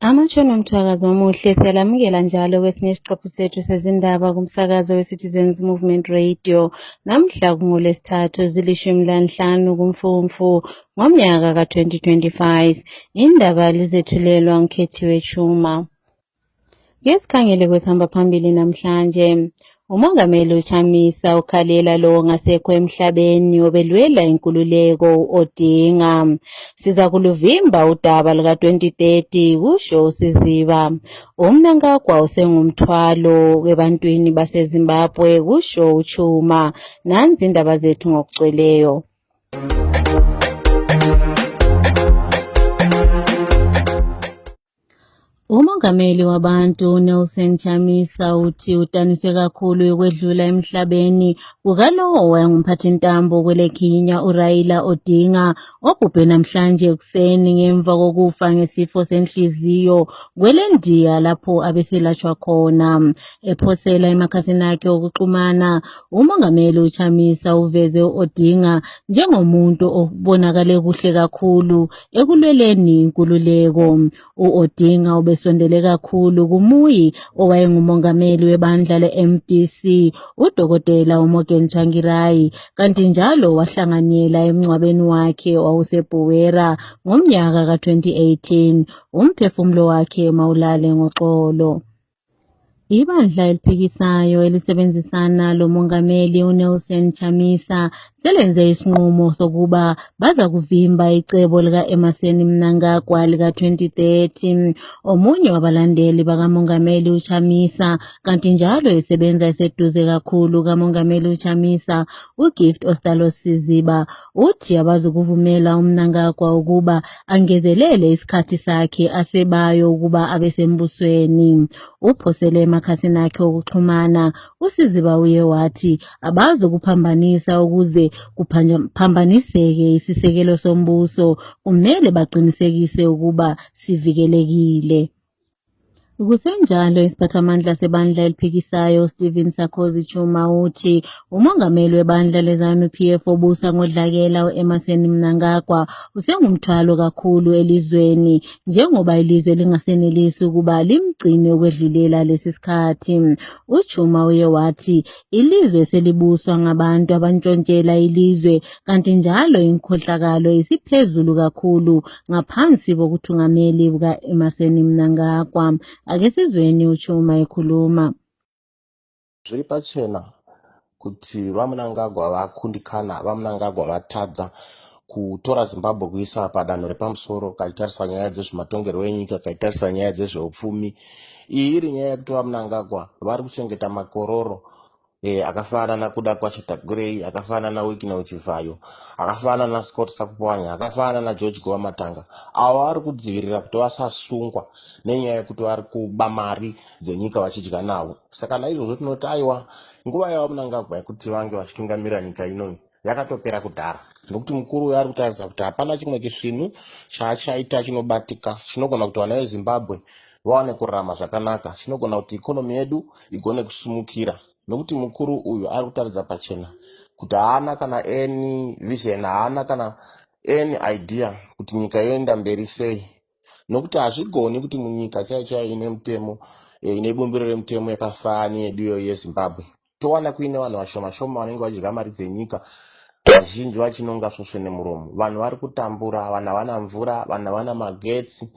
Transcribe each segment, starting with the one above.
Amatshona omthakazo omuhle siyalamukela njalo kwesinye isiqephu sethu sezindaba kumsakazo we-Citizens Movement Radio. Namhla kungoLwesithathu zili-15 kuMfumfu ngomnyaka ka-2025. Indaba lizethulelwa ngikhethiwe Chuma. Ngesikhangele kwethamba phambili namhlanje. Umongameli uChamisa ukhalela lo ongasekho emhlabeni obelwela inkululeko uOdinga. Siza kuluvimba udaba luka-2030 kusho uSiziba. Umnangagwa usengumthwalo ebantwini baseZimbabwe kusho uChuma. Nanzi indaba zethu ngokugcweleyo. Umongameli wabantu Nelson Chamisa uthi utaniswe kakhulu ukwedlula emhlabeni kukalowo wayengumphathintambo kweleKenya uRaila Odinga obhubhe namhlanje ekuseni ngemva kokufa ngesifo senhliziyo kwelendiya lapho abeselatshwa khona. Ephosela emakhasini akhe okuxhumana, umongameli uChamisa uveze uOdinga njengomuntu obonakale kuhle kakhulu ekulweleni inkululeko. uOdinga ubesondele kakhulu kumuyi owayengumongameli webandla le-MDC uDokotela uMorgan Tsvangirai, kanti njalo wahlanganyela emngcwabeni wakhe owawuseBuwera ngomnyaka ka-2018. Umphefumulo wakhe mawulale ngoxolo. Ibandla eliphikisayo elisebenzisana lomongameli uNelson Chamisa selenze isinqumo sokuba baza kuvimba icebo lika-Emmerson Mnangagwa lika-2030. Omunye wabalandeli bakamongameli uChamisa, kanti njalo esebenza eseduze kakhulu kamongameli uChamisa, uGift Ostalos Siziba, uthi abazukuvumela uMnangagwa ukuba angezelele isikhathi sakhe asebayo ukuba abesembusweni. Uphosele emakhasini akhe okuxhumana, uSiziba uye wathi abazukuphambanisa ukuze kuphambaniseke isisekelo sombuso, kumele baqinisekise ukuba sivikelekile. Kusenjalo isiphathamandla sebandla eliphikisayo Stephen Sarkozy Chuma uthi umongameli webandla leZANU-PF obusa ngodlakela uEmmerson Mnangagwa usengumthwalo kakhulu elizweni njengoba ilizwe lingasenelisi ukuba limgcine ukwedlulela lesi sikhathi. uChuma uye wathi ilizwe selibuswa ngabantu abantshontshela ilizwe, kanti njalo inkhohlakalo isiphezulu kakhulu ngaphansi kokuthungameli buka-Emmerson Mnangagwa. Ake sizweni uChuma ekhuluma. Zviri pachena kuti vaMnangagwa vakundikana, vaMnangagwa vatadza kutora Zimbabwe kuisa padanho repamusoro kaitarisa nyaya dzezvematongerwo enyika, kaitarisa nyaya dzezveupfumi. Iyi iri nyaya yekuti vaMnangagwa vari kuchengeta makororo akafanana kuda kwaChitagurei, akafanana Wikina Uchivayo, akafanana Scott Sakupwanya, akafanana George Gowa Matanga, avo vari kudzivirira kuti vasasungwa nenyaya yekuti vari kuba mari dzenyika vachidya navo. Saka naizvozvo tinoti aiwa, nguva yavaMnangagwa yekuti vange vachitungamira nyika inoyi yakatopera kudhara, nokuti mukuru uyu ari kutarisa kuti hapana chimwe chisvinu chaachaita chinobatika chinogona kuti vana veZimbabwe vaone kurarama zvakanaka, chinogona kuti ikonomi yedu igone kusumukira. Nokuti mukuru uyu ari kutaridza pachena kuti haana kana any vision, haana kana any idea kuti nyika yoenda mberi sei. Nokuti hazvigoni kuti munyika chaiyo ine mutemo, ine bumbiro remutemo yakafanana neyedu iyo yeZimbabwe, towana kuine vanhu vashoma shoma vanenge vachidya mari dzenyika, vazhinji vachinonga svosve nemuromo. Vanhu vari kutambura, vanhu havana mvura, vanhu havana magetsi,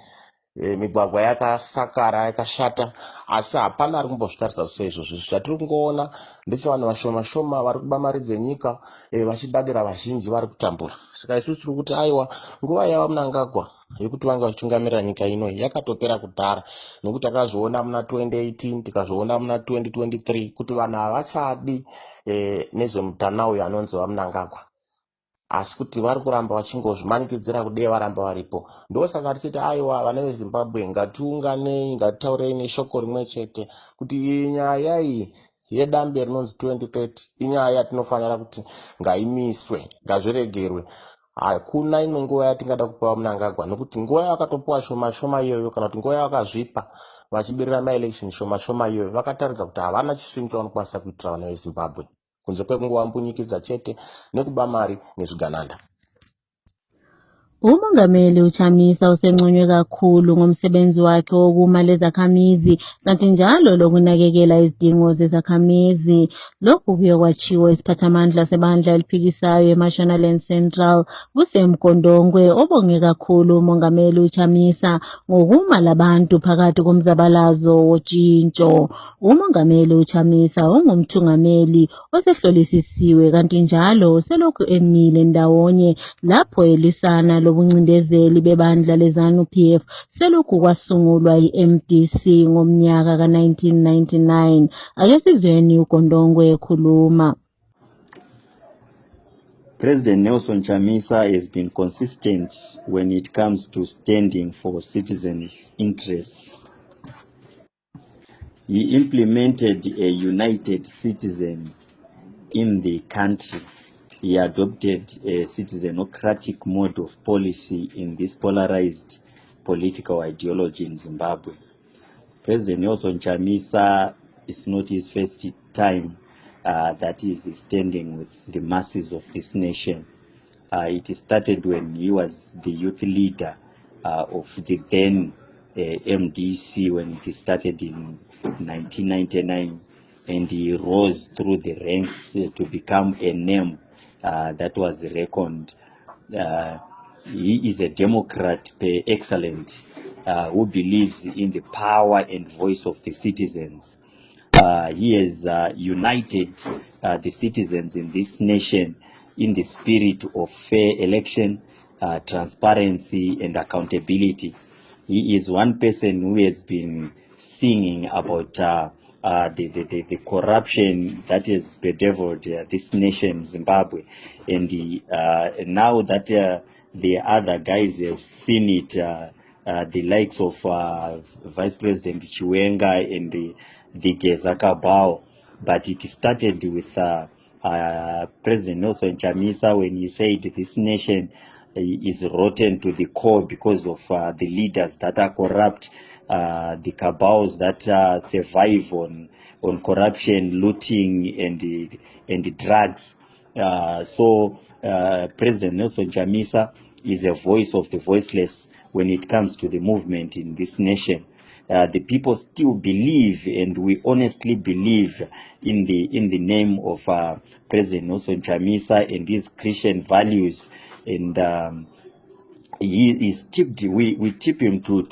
migwagwa yakasakara yakashata, asi hapana ari kumbozvitarisa zvose izvozvo. Zvatiri kungoona ndechevanhu vashoma shoma vari kuba mari dzenyika vachidadira vazhinji vari kutambura. Saka isusu tiri kuti aiwa, nguva yavaMnangagwa yekuti vange vachitungamira nyika inoyi yakatopera kudhara, nokuti takazviona muna 2018, tikazviona muna 2023 kuti vanhu havachadi nezvemutana uyu anonzi vaMnangagwa, asi kuti vari kuramba vachingozvimanikidzira kudai varamba varipo. Ndosaka tichiti aiwa, vana veZimbabwe ngatiunganei, ngatitaurei neshoko rimwe chete kuti iyi nyaya iyi yedambe rinonzi 2030 inyaya yatinofanira kuti ngaimiswe, ngazviregerwe. Hakuna imwe nguva yatingada kupa Mnangagwa, nokuti nguva yavakatopuwa shoma shoma iyoyo, kana kuti nguva yavakazvipa vachibirira maelection shoma shoma iyoyo, vakataridza kuti havana chisvinu chavanokwanisa kuitira vana veZimbabwe kunze kwekungovambunyikidza chete nekuba mari nezvigananda. UMongameli uChamisa usenconywe kakhulu ngomsebenzi wakhe wokuma lezakhamizi kanti njalo lokunakekela izidingo zezakhamizi. Lokhu kuye kwatshiwo isiphathamandla sebandla eliphikisayo eMashonaland Central kusemgondongwe obonge kakhulu uMongameli uChamisa ngokuma labantu phakathi komzabalazo wotshintsho. UMongameli uChamisa ungumthungameli osehlolisisiwe kanti njalo selokhu emile ndawonye lapho elisana lobuncindezeli bebandla leZANU-PF selokhu kwasungulwa i-MDC ngomnyaka ka-1999. Ake sizweni uGondongwe ekhuluma. President Nelson Chamisa has been consistent when it comes to standing for citizens' interests. He implemented a united citizen in the country. He adopted a citizenocratic mode of policy in this polarized political ideology in Zimbabwe. President Nelson Chamisa is not his first time that he is standing with the masses of this nation. It started when he was the youth leader of the then MDC when it started in 1999, and he rose through the ranks to become a name that was reckoned. He is a Democrat per excellence who believes in the power and voice of the citizens. He has united the citizens in this nation in the spirit of fair election, transparency and accountability. He is one person who has been singing about the corruption that has bedeviled this nation, Zimbabwe. And now that the other guys have seen it, the likes of Vice President Chiwenga and the Gezaka Bao, but it started with President Nelson Chamisa when he said this nation is rotten to the core because of the leaders that are corrupt, the cabals that survive on corruption, looting, and drugs. So President Nelson Chamisa is a voice of the voiceless when it comes to the movement in this nation. The people still believe, and we honestly believe in the name of President Nelson Chamisa and his Christian values, and he is tipped. We tip him to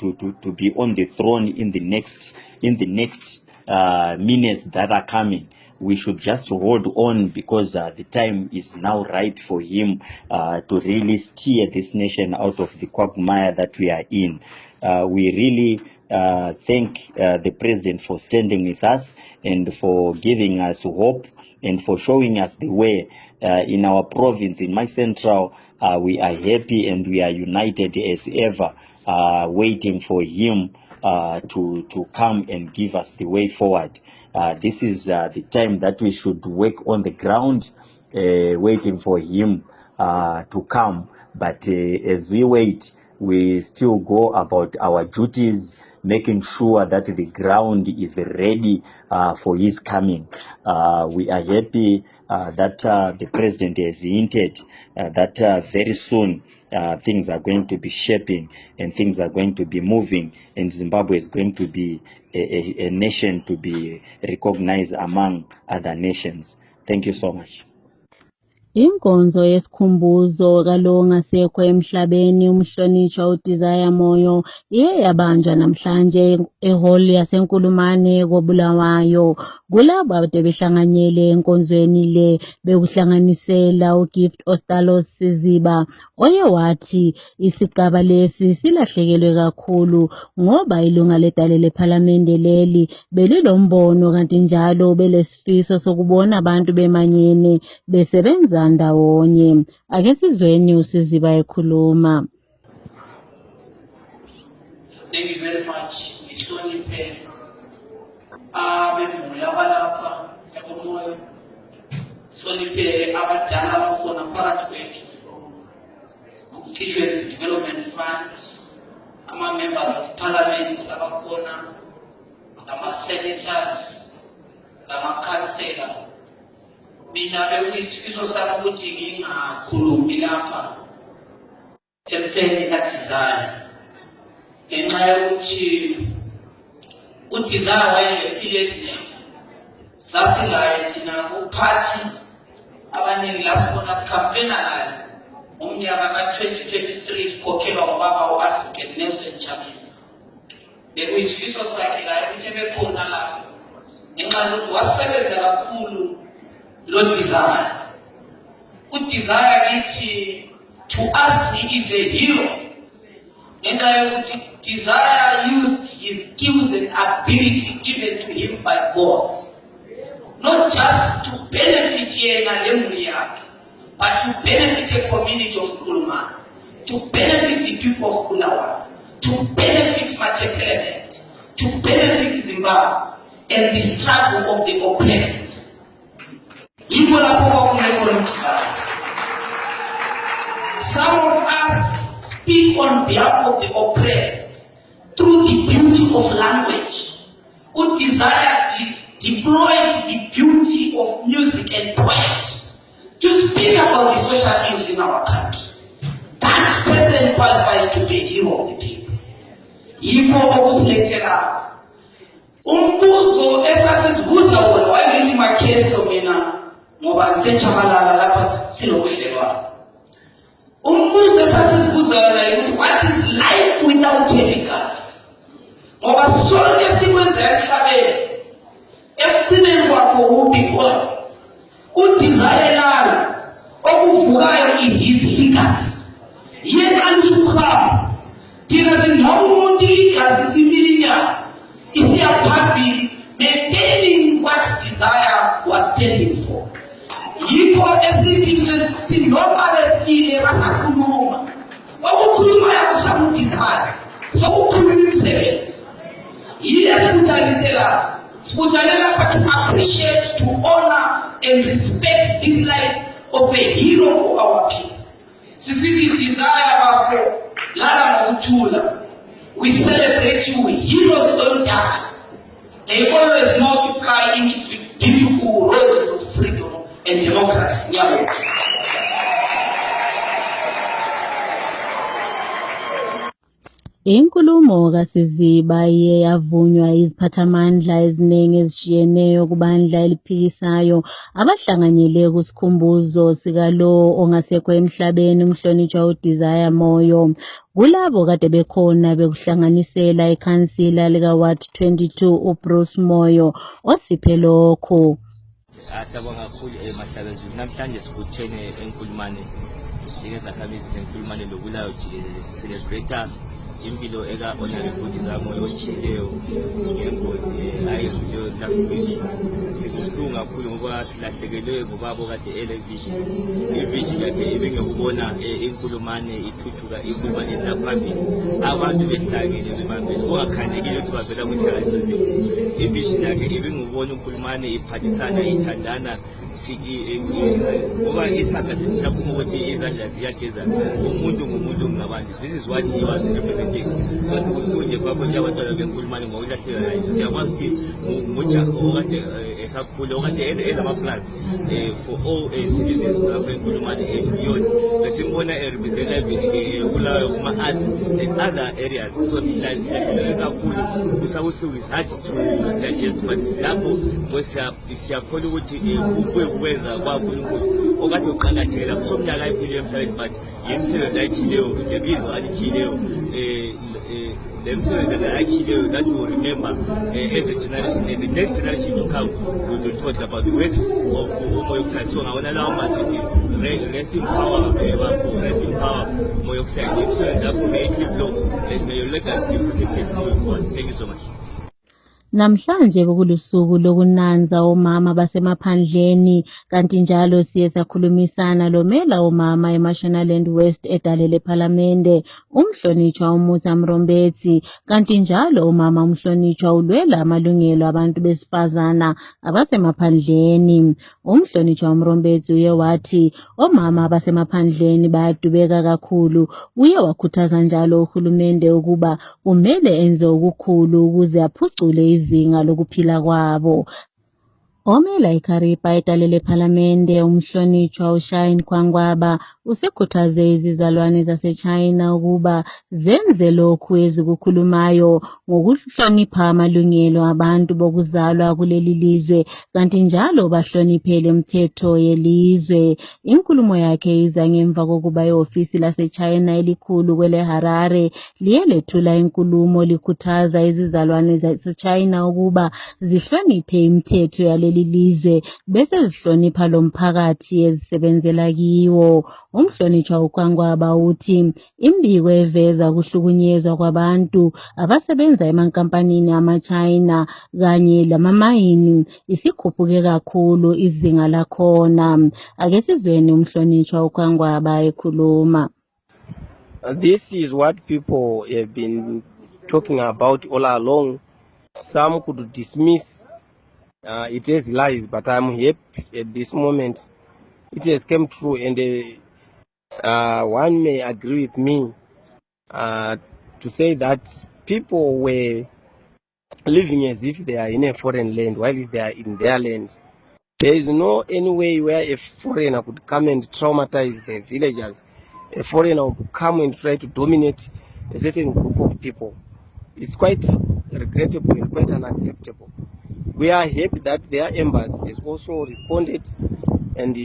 be on the throne in the next minutes that are coming. We should just hold on because the time is now ripe for him to really steer this nation out of the quagmire that we are in. We really thank the president for standing with us and for giving us hope and for showing us the way in our province, in my central. We are happy and we are united as ever, waiting for him to come and give us the way forward. This is the time that we should work on the ground, waiting for him to come. But as we wait, we still go about our duties, making sure that the ground is ready for his coming. We are happy that the president has hinted that very soon things are going to be shaping and things are going to be moving, and Zimbabwe is going to be a nation to be recognized among other nations. Thank you so much. Inkonzo yesikhumbuzo kalo ngasekho emhlabeni umhlonishwa uDesire Moyo iye yabanjwa namhlanje ehall yasenkulumane koBulawayo. Kulabo ade behlanganyele enkonzweni le bekuhlanganisela uGift Ostalos Siziba oye wathi isigaba lesi silahlekelwe kakhulu ngoba ilunga ledale lePhalamende leli belilombono kanti njalo belesifiso sokubona abantu bemanyene besebenza ndawonye. Ake sizweni uSiziba ekhuluma. Thank you very much. Ngihloniphe abemvula balapha ebumoyo. Hloniphe abadala abakhona phakathi kwethu from Constituency Development Fund, ama-members of parliament abakhona, nama-senators, nama-councillor. Mina bekuyisifiso sami ukuthi ngingakhulumi lapha emfeni kaDesire ngenxa yokuthi uDesire wayengephile ezinengi sasilaye thina kuphathi abaningi lasibona sikhampena naye umnyaka ka-2023 sikhokhelwa ngubaba u-Advocate Nelson Chamisa bekuyisifiso sakhe laye ukuthi ebekhona lapho ngenxa yokuthi wasebenza kakhulu lo Desire. uDesire kithi to us he is a hero ngenxa yokuthi Desire used his skills and ability given to him by God not just to benefit yena lemuli yakhe but to benefit a community of Nkulumane, to benefit the people of Bulawayo, to benefit Machepelet, to benefit Zimbabwe and the struggle of the oppressed. Some of us speak on behalf of the oppressed through the beauty of language. Who Desire deployed the beauty of music and poetry to speak about the social ills in our country. That person qualifies to be a hero of the people. Yiko okusilethela umbuzo esasizibuza wona wayengithi makheso mina ngoba ngisechabalala lapha sinobudlelwano. Umbuzo esasizibuza wona ukuthi what is life without telecast? Ngoba sonke sikwenza emhlabeni ekugcineni kwakho uphi khona uDesire lana okuvukayo is his legacy. Yena usukhamba thina singamuntu legacy similinya isiya phambili maintaining what Desire was standing for. Yikho esithi noma befile basakhuluma okukhuluma yakho Desire sokukhuluma imisebenzi yile sikutalisela but to appreciate, to honor and respect this life of a hero for our people. Sisi Desire bafo lala ngokuthula. We celebrate you. Heroes don't die. They always multiply into beautiful roses of freedom and democracy. Inkulumo kaSiziba iye yavunywa iziphathamandla eziningi ezishiyeneyo kubandla eliphikisayo abahlanganyele kusikhumbuzo sikalo ongasekho emhlabeni umhlonitshwa uDesire Moyo. Kulabo kade bekhona bekuhlanganisela ikhansila lika-Ward 22 uBruce Moyo osiphe lokho. Asabonga kakhulu emahlabezweni namhlanje sibuthene enkulumane njengezakhamizi zenkulumane loBulawayo jikelele celebrate impilo eka honorable Desire Moyo ochileyo ngengozi ayidlulileyo last week. Sikubuhlungu kakhulu ngoba silahlekelwe ngobaba okade elevision yakhe ibingekubona inkulumane ithuthuka inkulumane esaphambili abantu behlangene bebambene ungakhandekile ukuthi bavela kwinhlanganiso zethu. Ivision yakhe ibingubona inkulumane iphathisana ithandana ngoba isandla sisaphuma ukuthi izandla ziyagezana umuntu ngumuntu ngabantu. This is what he was representing. Nje kwakho njengabantwana benkulumane ngokulahleka siyakwazi ukuthi ngujaha okade esakhula okade enamaplans for all citizens lapha enkulumane beyond. Besimbona representative Bulawayo kuma-arts and other areas so silahlekile kakhulu kusabuhlungu is hard to digest but lapho siyakholwa ukuthi ukwenza kwaNkulunkulu okade uqakathekela kusomnyaka ayiphile emhlabeni but yemisebenzi ayitshileyo lebizo alichileyo that will remember as a generation and the next generation to come will be taught about the works of Moyo Kusai. So I want to allow myself rest in power Moyo Kusai. So therefore may it live long and may your legacy be protected going forward. Thank you so much. Namhlanje bekulusuku lokunanza omama basemaphandleni kanti njalo siye sakhulumisana lomela omama eMashonaland West edalele ePhalamende umhlonitshwa uMutha Mrombetsi kanti njalo omama umhlonitshwa ulwela amalungelo abantu besifazana abasemaphandleni. Umhlonitshwa uMrombetsi uye wathi omama abasemaphandleni bayadubeka kakhulu. Uye wakhuthaza njalo uhulumende ukuba kumele enze okukhulu ukuze aphucule izinga lokuphila kwabo. Omela iKharipa etalele phalamende umhlonitshwa uShine Kwangwaba usekhuthaze izizalwane zaseChina ukuba zenze lokhu ezikukhulumayo ngokuhlonipha amalungelo abantu bokuzalwa kuleli lizwe kanti njalo bahloniphele imithetho yelizwe. Inkulumo yakhe iza ngemva kokuba ihhovisi laseChina elikhulu kwele Harare liye lethula inkulumo likhuthaza izizalwane zaseChina ukuba zihloniphe imithetho yaleli lizwe bese zihlonipha lo mphakathi ezisebenzela kiwo. Umhlonitshwa uKwangwaba uthi imbiko eveza ukuhlukunyezwa kwabantu abasebenza emankampanini ama-China kanye lamamayini isikhuphuke kakhulu izinga lakhona. Ake sizweni umhlonitshwa uKwangwaba ekhuluma. This is what people have been talking about all along. Some could dismiss it as lies, but I'm happy at this moment. It has come true, and one may agree with me to say that people were living as if they are in a foreign land while they are in their land. There is no any way where a foreigner could come and traumatize the villagers. A foreigner would come and try to dominate a certain group of people. It's quite regrettable and quite unacceptable. We are happy that their embassy has also responded, and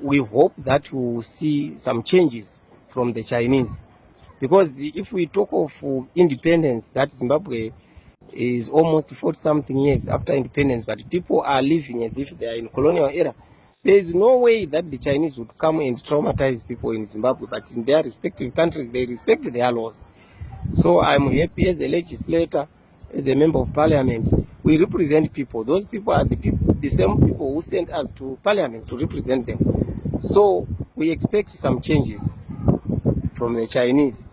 we hope that we will see some changes from the Chinese. Because if we talk of independence, that Zimbabwe is almost 40-something years after independence, but people are living as if they are in colonial era. There is no way that the Chinese would come and traumatize people in Zimbabwe, but in their respective countries, they respect their laws. So I'm happy as a legislator, as a member of parliament, we represent people. Those people are the same people who sent us to parliament to represent them. So we expect some changes from the Chinese.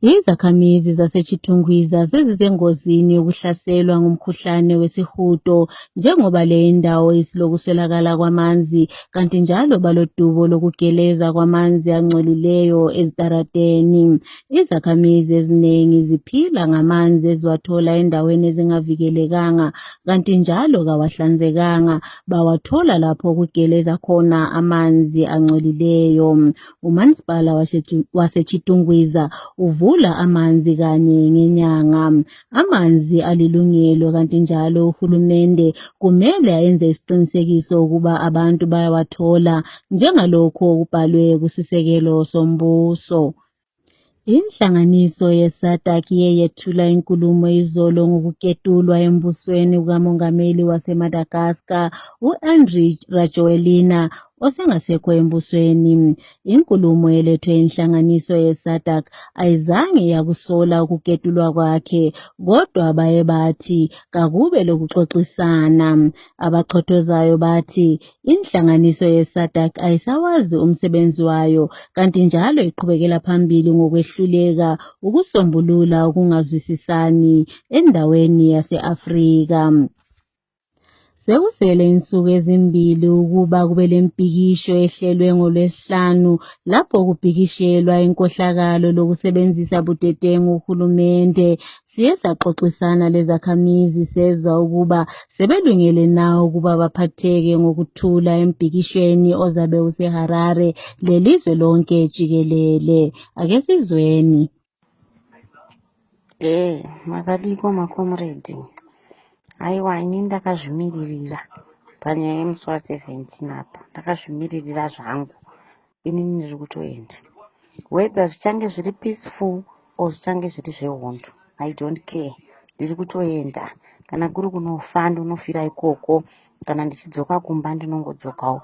Izakhamizi zaseChitungwiza sezisengozini yokuhlaselwa ngumkhuhlane wesihudo njengoba le indawo isilokuswelakala kwamanzi kanti njalo balodubo lokugeleza kwamanzi angcolileyo ezitaradeni. Izakhamizi eziningi ziphila ngamanzi eziwathola endaweni ezingavikelekanga kanti njalo kawahlanzekanga bawathola lapho kugeleza khona amanzi angcolileyo. Umasipala waseChitungwiza uvula amanzi kanye ngenyanga. Amanzi alilungelo kanti njalo uhulumende kumele ayenze isiqinisekiso ukuba abantu bayawathola njengalokho okubhalwe kusisekelo sombuso. Inhlanganiso ye-SADC iye yethula inkulumo izolo ngokuketulwa embusweni kukamongameli waseMadagascar u-Andry Rajoelina osengasekho embusweni. Inkulumo elethwe inhlanganiso ye-SADC ayizange yakusola ukuketulwa kwakhe kodwa baye bathi kakube lokuxoxisana. Abachothozayo bathi inhlanganiso ye-SADC ayisawazi umsebenzi wayo kanti njalo iqhubekela phambili ngokwehluleka ukusombulula ukungazwisisani endaweni yase-Afrika. Sekusele insuku ezimbili ukuba kube lempikisho ehlelwe ngoLwesihlanu lapho kubhikishelwa inkohlakalo lokusebenzisa budedengu uhulumende. Siye saxoxisana lezakhamizi sezwa ukuba sebelungele na ukuba baphatheke ngokuthula embhikishweni ozabe useHarare lelizwe lonke jikelele. Ake sizweni. Makadiko makomredi. Aiwa, ini ndakazvimiririra panyaya yemusi wa17 apa. Ndakazvimiririra zvangu. Inini ndiri kutoenda. Whether zvichange zviri peaceful or zvichange zviri zvehondo, I don't care. Ndiri kutoenda. Kana kuri kunofa ndinofira ikoko, kana ndichidzoka kumba ndinongodzokawo.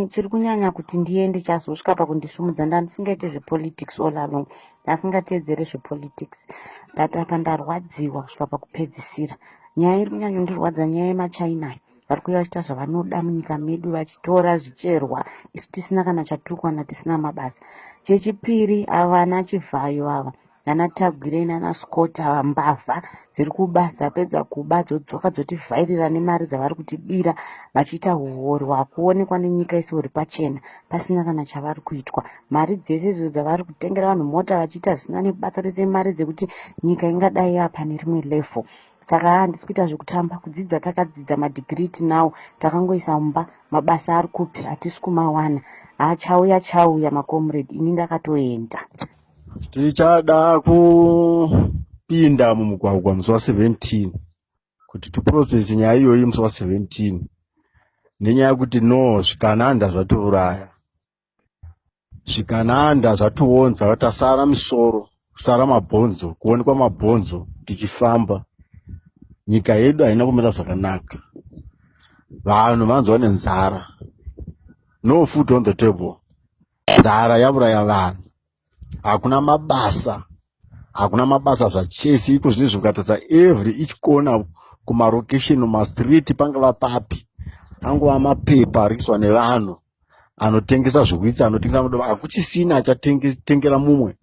Chiri kunyanya kuti ndiende chazosvika pakundisumudza ndisingaite zvepolitics all along. Ndasingateedzere zvepolitics. Ndataka ndarwadziwa kusvika pakupedzisira. Nyaya iri kunyanya kundirwadza nyaya yemaChina. Vari kuuya vachiita zvavanoda munyika medu vachitora zvicherwa isu tisina kana chatiri kuwana tisina mabasa. Chechipiri ava vana Chivhayo ava nana Tagwire nana Scott mbavha dziri kuba, dzapedza kuba dzodzoka dzotivhairira nemari dzavari kutibira, vachiita huhori hwakuonekwa nenyika isi huri pachena pasina kana chavari kuitwa. Mari dzese idzo dzavari kutengera vanhu mota vachiita zvisina nebasa rese, mari dzekuti nyika ingadai yapane rimwe level. Saka handisi kuita zvekutamba, kudzidza takadzidza madhigirii tinawo, takangoisa mumba, mabasa ari kupi hatisi kumawana. Chauya makomrade, ini ndakatoenda. Tichada kupinda mumugwagwa musi wa17 kuti tiprocess nyaya iyoyi musi wa17, nenyaya yekuti no zvikananda zvatiuraya, zvikananda zvatiunza, tasara misoro, kusara mabhonzo, kuonekwa mabhonzo tichifamba. Nyika yedu haina kumira zvakanaka, vanhu vanzwa nenzara, no food on the table, nzara yauraya vanhu, hakuna mabasa zvachese. Iko zvinezvi ukatarisa every each corner kumarokesheni, mumastreet, pangava papi, angova mapepa arikuiswa nevanhu anotengesa zvihwitsi, anotengesa mudomo, hakuchisina achatengera mumwe.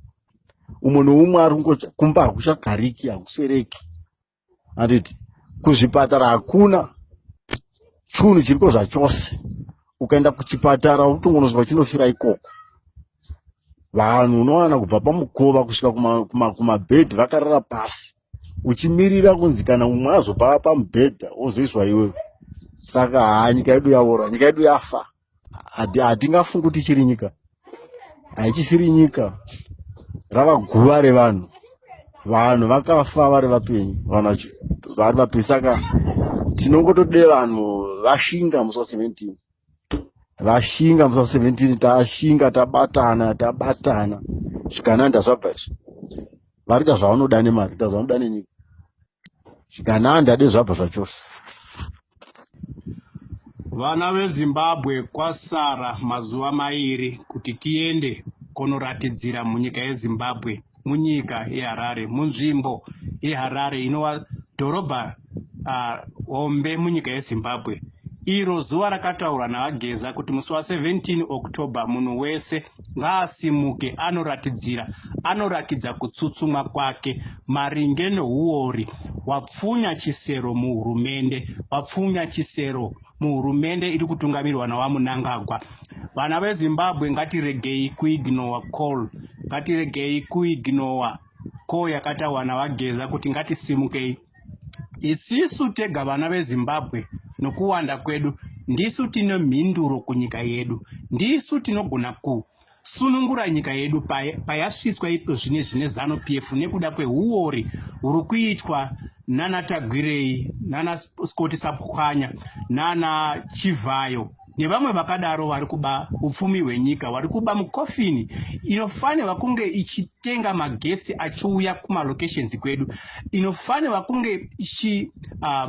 Umwe noumwe ari kumba hakuchagariki, hakuswereki. Handiti kuzvipatara hakuna chunhu chiriko zvachose. Ukaenda kuchipatara utongonozwa chinofira ikoko. Vanhu unowana kubva pamukova kusvika kumabhedhi vakarara pasi, uchimirira kunzi kana umwe azobva pamubhedha ozoiswa iwewe. Saka nyika yedu yaora, nyika yedu yafa. Hatingafungi kuti ichiri nyika, haichisiri nyika, rava guva revanhu. Vanhu vakafa vari vapenyu, vanhu vari vapenyu. Saka tinongotode vanhu vashinga musi wa17, vashinga musi wa17, tashinga, tabatana, zvikananda zvabva izvi. Varita zvavanoda nemari, ita zvavanoda nenyika, zvikananda dei zvabva zvachose. Vana veZimbabwe kwasara mazuva mairi kuti tiende kunoratidzira munyika yeZimbabwe, munyika yeHarare, munzvimbo yeHarare inova dhorobha hombe munyika yeZimbabwe. Iro zuva rakataurwa naVageza kuti musi wa17 Oktoba munhu wese ngaasimuke anoratidza kutsutsumwa kwake maringe nehuori hwapfunya chisero muhurumende iri kutungamirwa naVamunangagwa. Vana veZimbabwe ngatiregei kuignora call, ngatiregei kuignora call yakataurwa naVageza kuti ngatisimukei. Isisu tega vana veZimbabwe nokuwanda kwedu ndisu tine mhinduro kunyika yedu, ndisu tinogona kusunungura nyika yedu payasvitswa ipo zvine ZANU PF nekuda kwehuori huri kuitwa nana Tagwirei, nana Scott Sapukanya, nana Chivayo nevamwe vakadaro vari kuba upfumi hwenyika, vari kuba mukofini inofanirwa kunge ichitenga magetsi achiuya kumalokesheni kwedu, inofanirwa kunge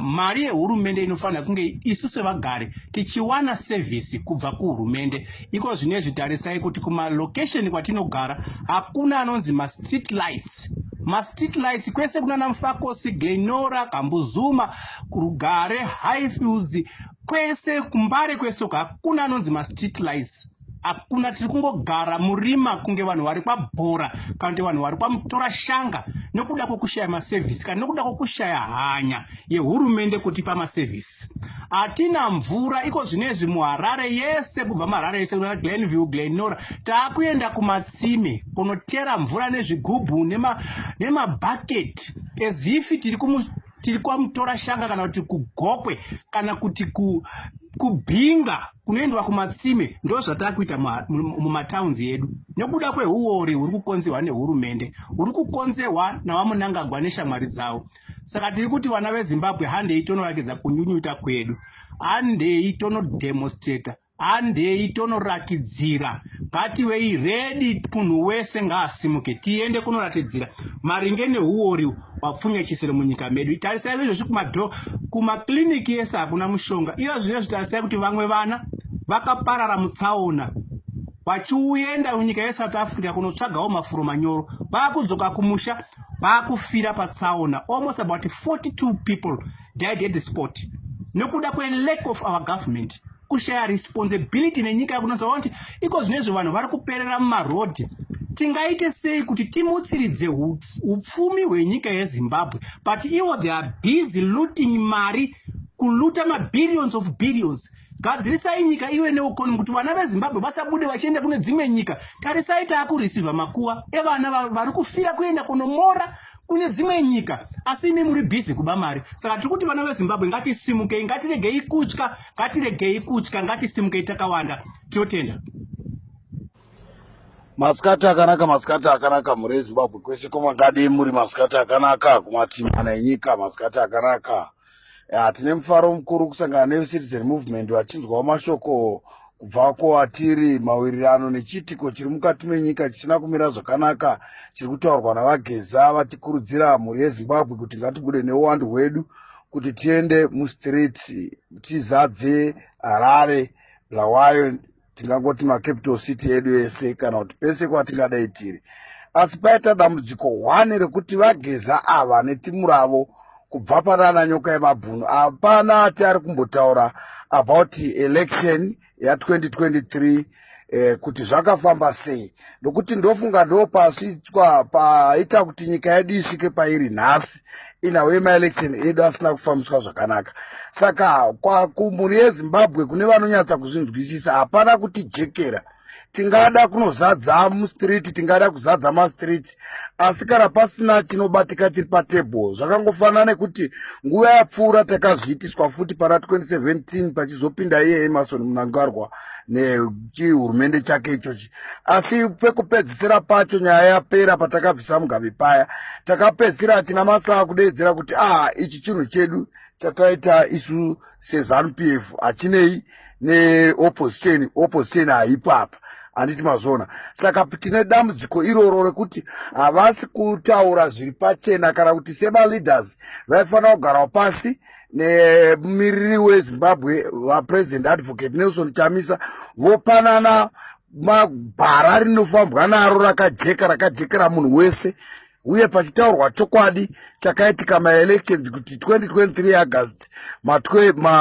mari yehurumende inofanirwa kunge isu sevagari tichiwana sevhisi kubva kuhurumende. Iko zvinezvi tarisai kuti kumalokesheni kwatinogara hakuna anonzi mastreet lights kwese kunana Mufakosi, Glenora, Kambuzuma, Rugare, Highfields, kwese kumbare kwese hakuna anonzi mastreet lights. Hakuna, tiri kungogara murima kunge vanhu vari kwabhora kana kuti vanhu vari kwamutora shanga nekuda kwokushaya masevhisi kana nekuda kwokushaya hanya yehurumende kutipa masevhisi. Hatina mvura. Iko zvinezvi muHarare yese, kubva muHarare yese kuna Glenville, Glenora, taakuenda kumatsime kunotera mvura nezvigubhu nemabhaketi ezifi tiri kwamutora shanga kana kuti kugokwe kana kuti kubhinga kunoendwa kumatsime. Ndo zvatakuita mumataunzi edu nekuda kwehuori huri kukonzerwa nehurumende, huri kukonzerwa naVamunangagwa neshamwari dzavo. Saka tiri kuti vana veZimbabwe handei tonorakidza kunyunyuta kwedu, handei tonodemonstrata, handei tonorakidzira. Ngativei redi, munhu wese ngaasimuke tiende kunoratidzira maringe nehuori hwapfunya chisero munyika medu. Tarisai izvozvi kumakliniki yese hakuna mushonga. Iyo zvinezvi tarisai kuti vamwe vana vakaparara mutsaona vachiuenda munyika yeSouth Africa kunotsvagawo mafuro manyoro, vakudzoka kumusha vakufira patsaona. Almost about 42 people died at the spot nekuda lack of our government, kushaya responsibility nenyika yakunonzwa kuti iko zvinezvi vanhu vari kuperera mumarodhi. tingaite sei kuti timutsiridze upfumi hwenyika yeZimbabwe, but ivo they are busy looting mari, kuluta ma-billions of billions. Gadzirisai nyika iwe neukoni kuti vana veZimbabwe vasabude vachienda kune dzimwe nyika. Tarisai taakureceiva makuwa evana vari kufira kuenda kunomora kune dzimwe nyika, asi imi muri busy kuba mari. Saka tiri kuti vana veZimbabwe ngatisimukei, ngatiregei kutya, ngatisimukei takawanda. Tinotenda. Masikati akanaka muri eZimbabwe kwese kwamangadi muri masikati akanaka kumatimu ana enyika masikati akanaka. Tine mufaro mukuru kusangana neCitizen Movement vachinzwawo mashoko kubva kwatiri mawirirano nechitiko chiri mukati menyika chisina kumira zvakanaka chiri kutaurwa navageza vachikurudzira mhuri yeZimbabwe kuti ngatibude neuwandu hwedu kuti tiende mustreet tizadze Harare, Bulawayo, tingangoti macapital city edu ese kana kuti pese kwatingadai tiri. Asi paita dambudziko 1 rekuti vageza ava netimu ravo kubva panana nyoka yemabhunu hapana ati ari kumbotaura about election ya2023 kuti zvakafamba sei, nokuti ndofunga ndo pasvitswa paita kuti nyika yedu isvike pairi nhasi inawe maelection edu asina kufambiswa zvakanaka. Saka kumhuri yeZimbabwe kune vanonyatsa kuzvinzwisisa hapana kuti jekera tingada kunozadza mustreet, tingada kuzadza mastreet, asi kana pasina chinobatika chiri patebho. Zvakangofanana nekuti nguva yapfuura takazviitiswa futi pana 2017 pachizopinda iye Emmerson Mnangagwa nechihurumende chake ichochi, asi pekupedzisira pacho nyaya yapera patakabvisa Mugabe paya takapedzisira tina masaa kudeedzera kuti ichi chinhu chedu chataita isu seZANU-PF hachinei neopposition haipo apa, handiti mazona. Saka tine dambudziko iroro rekuti havasi kutaura zviri pachena kana kuti sema-leaders vaifanira kugarawo pasi nemumiriri weZimbabwe vaPresident Advocate Nelson Chamisa vopanana mabhara rinofambwa naro rakajekera munhu wese, uye pachitaurwa chokwadi chakaitika maelections kuti 2023 August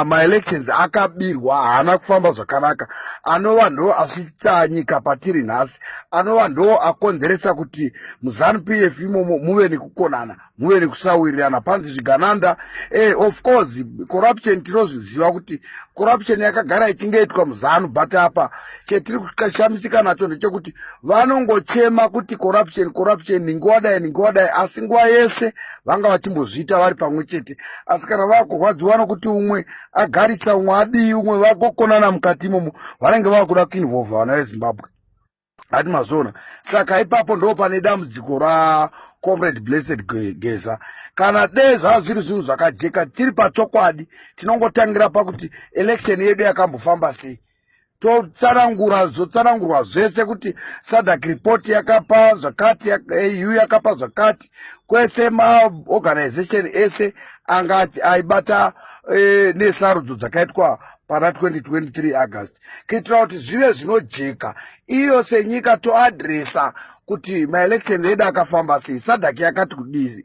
maelections akabirwa haana kufamba zvakanaka, anova ndo asvitsa nyika patiri nhasi, anova ndo akonzeresa kuti muZANU-PF imomo muve nekukonana, muve nekusawirirana panzi zvigananda. Of course corruption tinozviziva kuti corruption yakagara ichingaitwa muZANU, but apa chetiri kushamisika nacho ndechekuti vanongochema kuti corruption ninguwadai, asi nguva yese vanga vachimbozviita vari pamwe chete. Asi kana vakurwadziwa nokuti umwe agarisa umwe adii, umwe vagokonana mukati imomo, vanenge vakuda kuinvolva vana veZimbabwe, hati mazona. Saka ipapo ndo pane dambudziko raComrade Blessed Geza. Kana dei zvava zviri zvinhu zvakajeka tiri pachokwadi, tinongotangira pakuti election yedu yakambofamba sei. Totsanangurwa zvese kuti SADC report yakapa zvakati, AU yakapa zvakati, kwese maorganization ese angati aibata nesarudzo dzakaitwa pana 2023 August, kuitira kuti zvive zvinojeka iyo senyika toadresa kuti maelection edu akafamba sei, SADC yakati kudii,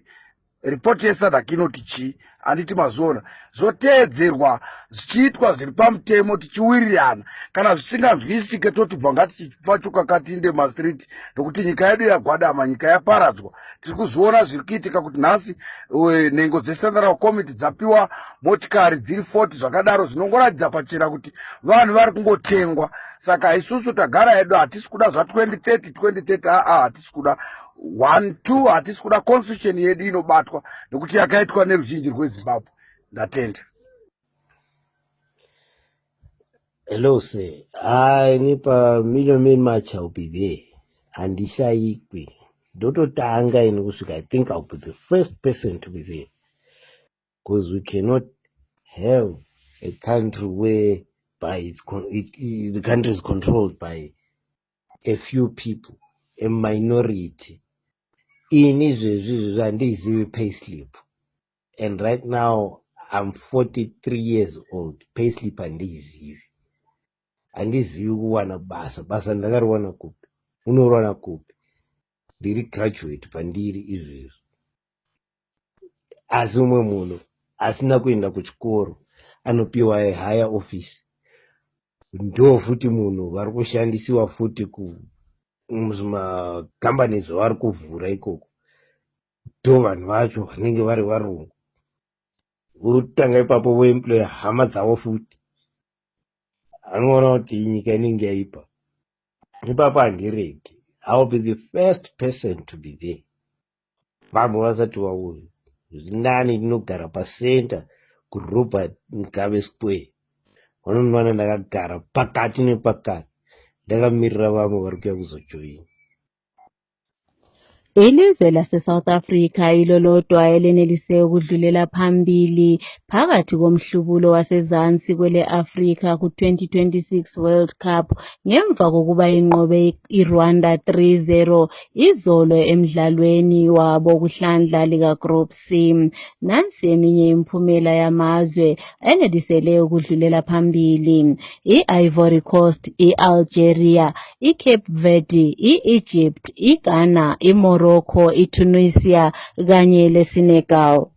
ripoti yeSADC inoti chii, handiti mazona. Zoteedzerwa zvichiitwa zviri pamutemo tichiwirirana, kana zvisinganzwisike totibva ngatichifachuka katinde mastreet, nokuti nyika yedu yagwadama, nyika yaparadzwa. Tiri kuzoona zviri kuitika kuti nhasi nhengo dzeCentral Committee dzapiwa motikari dziri 40 zvakadaro, zvinongoratidza pachena kuti vanhu vari kungotengwa. Saka isusu tagara yedu hatisi kuda zva2030 hatisi kuda 1-2, hatisi kuda constitution yedu inobatwa nekuti yakaitwa neruzhinji rweZimbabwe. Ndatenda. Hello sir, nipa Million March I'll be there. Andishaikwi. Ndototanga kusvika, I think I'll be the first person to be there. Because we cannot have a country where the country is controlled by a few people, a minority. In Israel, and this is payslip. And right now, I'm 43 years old. Payslip and this. And this you wanna basa ndakari wana kupi. Unorwana kupi. Ndiri graduate pandiri Israel. Asi umwe munhu asina kuenda kuchikoro anopiwa a higher office. Ndo futi munhu vari kushandisiwa futi muzvimakambanizi vari kuvhura ikoko ndo vanhu vacho vanenge vari varungu. Utanga ipapo voemploya hama dzavo futi, anoona kuti nyika inenge yaipa. Ipapo handiregi, I will be the first person to be there. Vamwe vasati vauya, zvinani ndinogara pasenta kuRobert Mugabe Square, vanondiwana ndakagara pakati nepakati ndakamirira vamwe vari kuuya kuzojoina. Ilizwe lase-South Africa yilo lodwa elenelise ukudlulela phambili phakathi komhlubulo wasezansi kwele-Afrika ku-2026 World Cup ngemva kokuba inqobe iRwanda 3-0 izolo emdlalweni wabo kuhlandla lika-Group C. Nansi eminye imiphumela yamazwe enelisele ukudlulela phambili: i-Ivory Coast, i-Algeria, i-Cape Verde, i-Egypt, i-Ghana, i-Morocco, i-Tunisia kanye le-Senegal.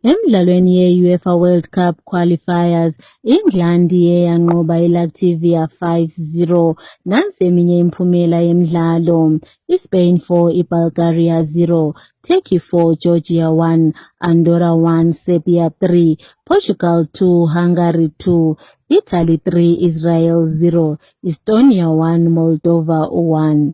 Emidlalweni ye-UEFA World Cup qualifiers, England iye yanqoba iLatvia 5-0. Nansi eminye imiphumela yemidlalo: iSpain 4, iBulgaria 0, Turkey 4, Georgia 1, Andorra 1, Serbia 3, Portugal 2, Hungary 2, Italy 3, Israel 0, Estonia 1, Moldova 1.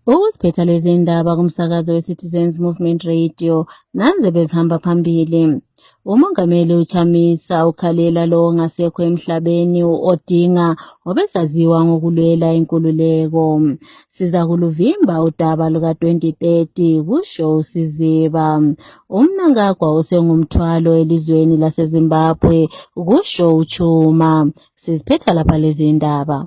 Ukuziphetha lezi indaba kumsakazo we-Citizens Movement Radio, nanze bezihamba phambili. Umongameli uChamisa ukhalela lo ongasekho emhlabeni odinga obesaziwa ngokulwela inkululeko. Siza kuluvimba udaba luka-2030 kusho uSiziba. UMnangagwa usengumthwalo elizweni laseZimbabwe kusho uChuma. Siziphetha lapha lezi indaba.